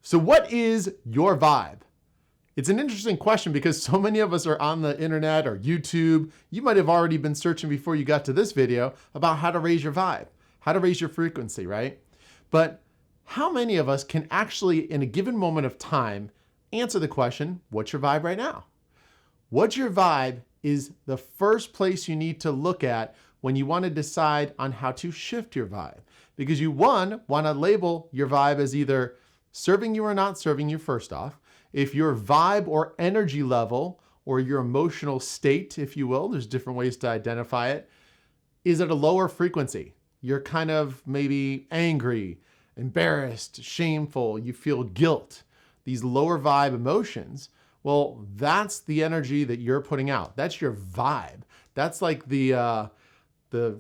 So what is your vibe? It's an interesting question because so many of us are on the internet or YouTube. You might have already been searching before you got to this video about how to raise your vibe, how to raise your frequency, right? But how many of us can actually, in a given moment of time, answer the question, what's your vibe right now? What's your vibe is the first place you need to look at when you want to decide on how to shift your vibe. Because you, one, want to label your vibe as either serving you or not serving you first off. If your vibe or energy level or your emotional state, if you will, there's different ways to identify it, is at a lower frequency. You're kind of maybe angry, embarrassed, shameful, you feel guilt, these lower vibe emotions. Well, that's the energy that you're putting out. That's your vibe. That's like the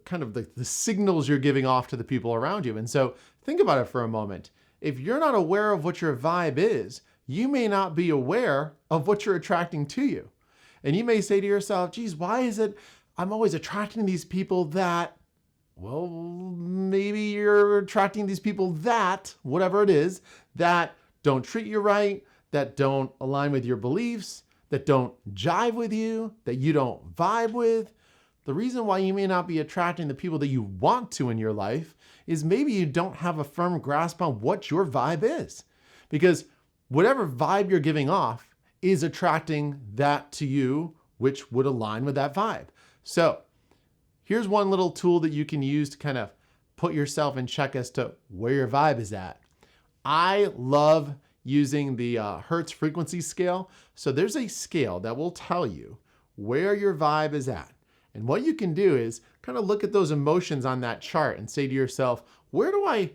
kind of the signals you're giving off to the people around you. And so think about it for a moment. If you're not aware of what your vibe is, you may not be aware of what you're attracting to you. And you may say to yourself, geez, why is it I'm always attracting these people that, well, maybe you're attracting these people that, whatever it is, that don't treat you right, that don't align with your beliefs, that don't jive with you, that you don't vibe with. The reason why you may not be attracting the people that you want to in your life is maybe you don't have a firm grasp on what your vibe is. Because whatever vibe you're giving off is attracting that to you, which would align with that vibe. So here's one little tool that you can use to kind of put yourself in check as to where your vibe is at. I love using the Hertz frequency scale. So there's a scale that will tell you where your vibe is at. And what you can do is kind of look at those emotions on that chart and say to yourself, where do I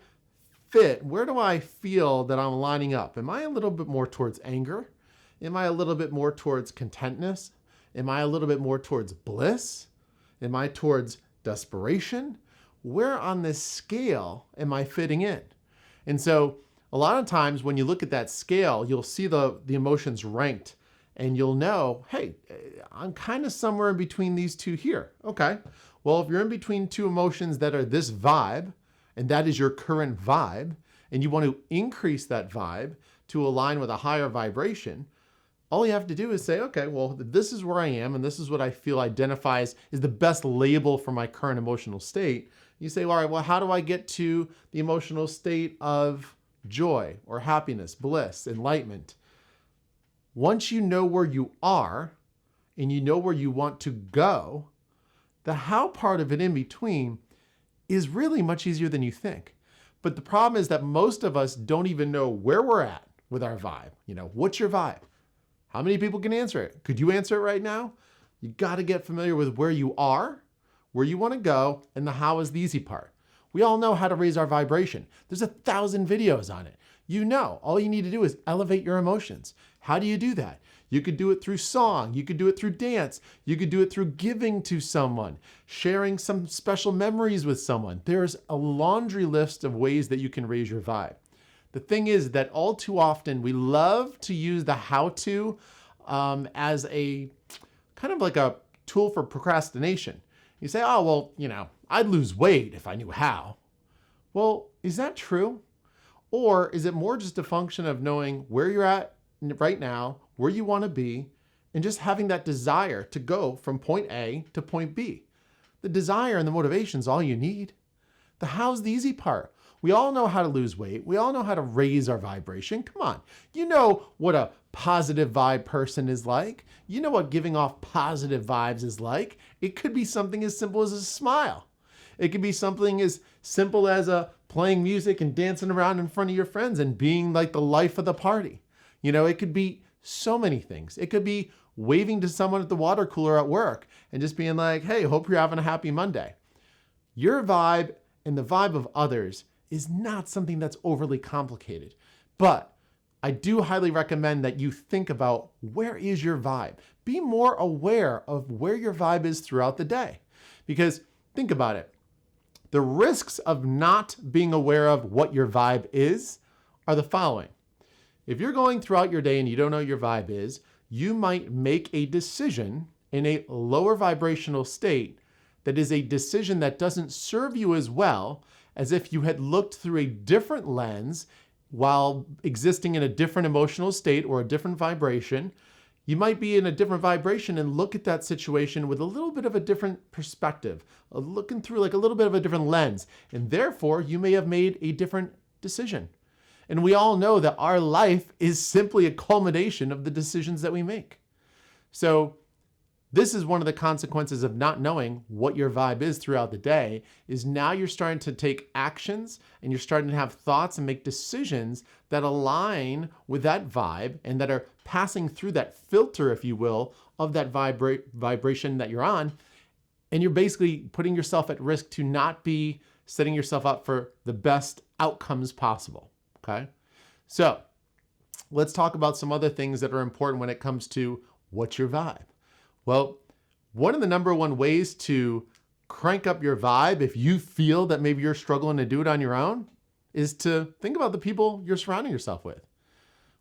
fit? Where do I feel that I'm lining up? Am I a little bit more towards anger? Am I a little bit more towards contentness? Am I a little bit more towards bliss? Am I towards desperation? Where on this scale am I fitting in? And so a lot of times when you look at that scale, you'll see the emotions ranked and you'll know, hey, I'm kind of somewhere in between these two here. Okay, well, if you're in between two emotions that are this vibe, and that is your current vibe, and you want to increase that vibe to align with a higher vibration, all you have to do is say, okay, well, this is where I am, and this is what I feel identifies is the best label for my current emotional state. You say, all right, well, how do I get to the emotional state of joy or happiness, bliss, enlightenment? Once you know where you are and you know where you want to go, the how part of it in between is really much easier than you think. But the problem is that most of us don't even know where we're at with our vibe. You know, what's your vibe? How many people can answer it? Could you answer it right now? You got to get familiar with where you are, where you want to go, and the how is the easy part. We all know how to raise our vibration. There's 1,000 videos on it. You know, all you need to do is elevate your emotions. How do you do that? You could do it through song. You could do it through dance. You could do it through giving to someone, sharing some special memories with someone. There's a laundry list of ways that you can raise your vibe. The thing is that all too often we love to use the how-to as a kind of like a tool for procrastination. You say, oh, well, you know, I'd lose weight if I knew how. Well, is that true? Or is it more just a function of knowing where you're at right now, where you want to be, and just having that desire to go from point A to point B? The desire and the motivation is all you need. The how's the easy part. We all know how to lose weight. We all know how to raise our vibration. Come on. You know what a positive vibe person is like. You know what giving off positive vibes is like. It could be something as simple as a smile. It could be something as simple as playing music and dancing around in front of your friends and being like the life of the party. You know, it could be so many things. It could be waving to someone at the water cooler at work and just being like, hey, hope you're having a happy Monday. Your vibe and the vibe of others is not something that's overly complicated. But I do highly recommend that you think about where is your vibe. Be more aware of where your vibe is throughout the day. Because think about it. The risks of not being aware of what your vibe is are the following. If you're going throughout your day and you don't know what your vibe is, you might make a decision in a lower vibrational state that is a decision that doesn't serve you as well as if you had looked through a different lens while existing in a different emotional state or a different vibration, you might be in a different vibration and look at that situation with a little bit of a different perspective, looking through like a little bit of a different lens. And therefore, you may have made a different decision. And we all know that our life is simply a culmination of the decisions that we make. So this is one of the consequences of not knowing what your vibe is throughout the day, is now you're starting to take actions and you're starting to have thoughts and make decisions that align with that vibe and that are passing through that filter, if you will, of that vibration that you're on. And you're basically putting yourself at risk to not be setting yourself up for the best outcomes possible, okay? So let's talk about some other things that are important when it comes to what's your vibe. Well, one of the number one ways to crank up your vibe, if you feel that maybe you're struggling to do it on your own, is to think about the people you're surrounding yourself with.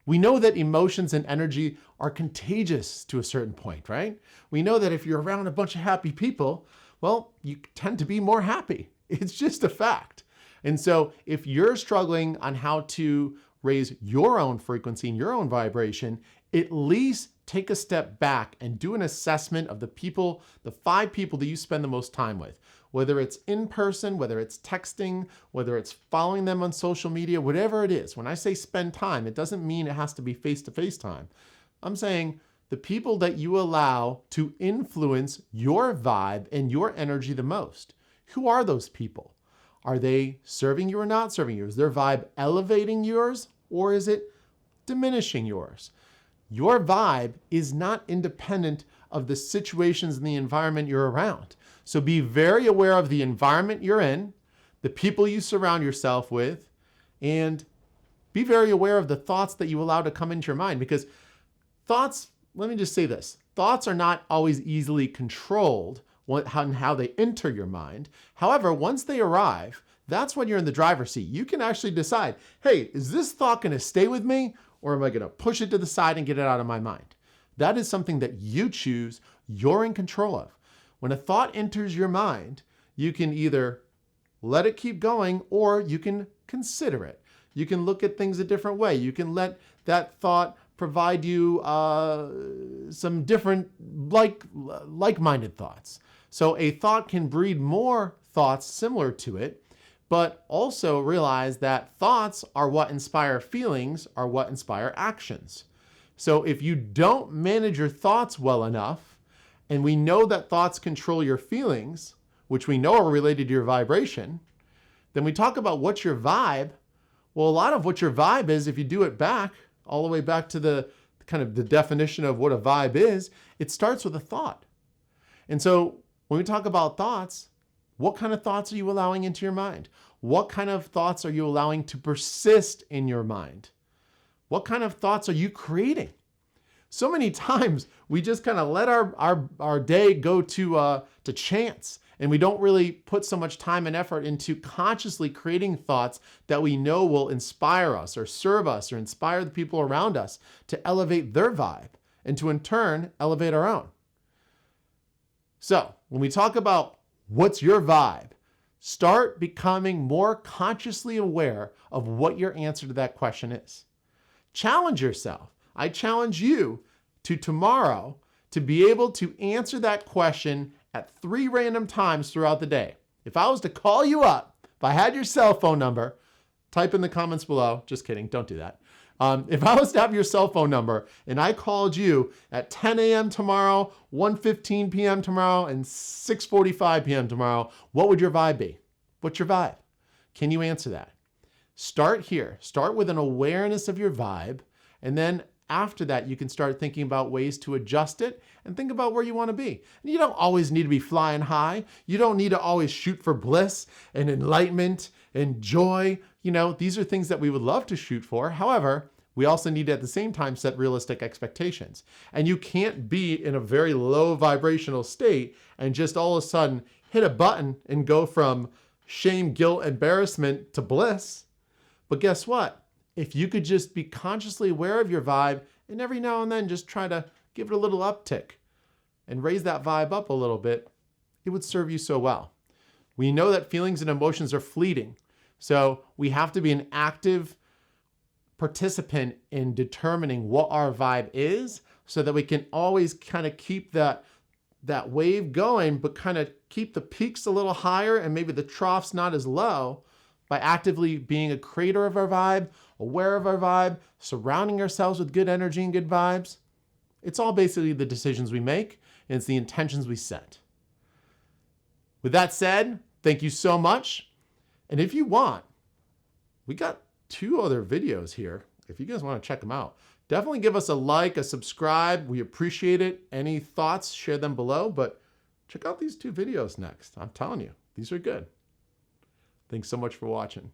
We know that emotions and energy are contagious to a certain point, right? We know that if you're around a bunch of happy people, well, you tend to be more happy. It's just a fact. And so if you're struggling on how to raise your own frequency and your own vibration, at least take a step back and do an assessment of the people, the 5 people that you spend the most time with, whether it's in person, whether it's texting, whether it's following them on social media, whatever it is. When I say spend time, it doesn't mean it has to be face-to-face time. I'm saying the people that you allow to influence your vibe and your energy the most. Who are those people? Are they serving you or not serving you? Is their vibe elevating yours or is it diminishing yours? Your vibe is not independent of the situations and the environment you're around. So be very aware of the environment you're in, the people you surround yourself with, and be very aware of the thoughts that you allow to come into your mind. Because thoughts, let me just say this, thoughts are not always easily controlled on how they enter your mind. However, once they arrive, that's when you're in the driver's seat. You can actually decide, hey, is this thought going to stay with me? Or am I going to push it to the side and get it out of my mind? That is something that you choose, you're in control of. When a thought enters your mind, you can either let it keep going or you can consider it. You can look at things a different way. You can let that thought provide you some different like-minded thoughts. So a thought can breed more thoughts similar to it, but also realize that thoughts are what inspire feelings, are what inspire actions. So if you don't manage your thoughts well enough, and we know that thoughts control your feelings, which we know are related to your vibration, then we talk about what's your vibe. Well, a lot of what your vibe is, if you do it back, all the way back to the kind of the definition of what a vibe is, it starts with a thought. And so when we talk about thoughts, what kind of thoughts are you allowing into your mind? What kind of thoughts are you allowing to persist in your mind? What kind of thoughts are you creating? So many times we just kind of let our day go to chance, and we don't really put so much time and effort into consciously creating thoughts that we know will inspire us or serve us or inspire the people around us to elevate their vibe and to in turn elevate our own. So when we talk about what's your vibe, start becoming more consciously aware of what your answer to that question is. Challenge yourself. I challenge you to tomorrow to be able to answer that question at 3 random times throughout the day. If I was to call you up, if I had your cell phone number, type in the comments below. Just kidding, don't do that. If I was to have your cell phone number and I called you at 10 a.m. tomorrow, 1:15 p.m. tomorrow, and 6:45 p.m. tomorrow, what would your vibe be? What's your vibe? Can you answer that? Start here. Start with an awareness of your vibe, and then after that, you can start thinking about ways to adjust it and think about where you want to be. And you don't always need to be flying high. You don't need to always shoot for bliss and enlightenment and joy. You know, these are things that we would love to shoot for. However, we also need to at the same time set realistic expectations. And you can't be in a very low vibrational state and just all of a sudden hit a button and go from shame, guilt, embarrassment to bliss. But guess what? If you could just be consciously aware of your vibe and every now and then just try to give it a little uptick and raise that vibe up a little bit, it would serve you so well. We know that feelings and emotions are fleeting. So we have to be in active participant in determining what our vibe is so that we can always kind of keep that wave going, but kind of keep the peaks a little higher and maybe the troughs not as low by actively being a creator of our vibe, aware of our vibe, surrounding ourselves with good energy and good vibes. It's all basically the decisions we make, and it's the intentions we set. With that said, thank you so much. And if you want, we got 2 other videos here. If you guys want to check them out, definitely give us a like, a subscribe. We appreciate it. Any thoughts, share them below, but check out these 2 videos next. I'm telling you, these are good. Thanks so much for watching.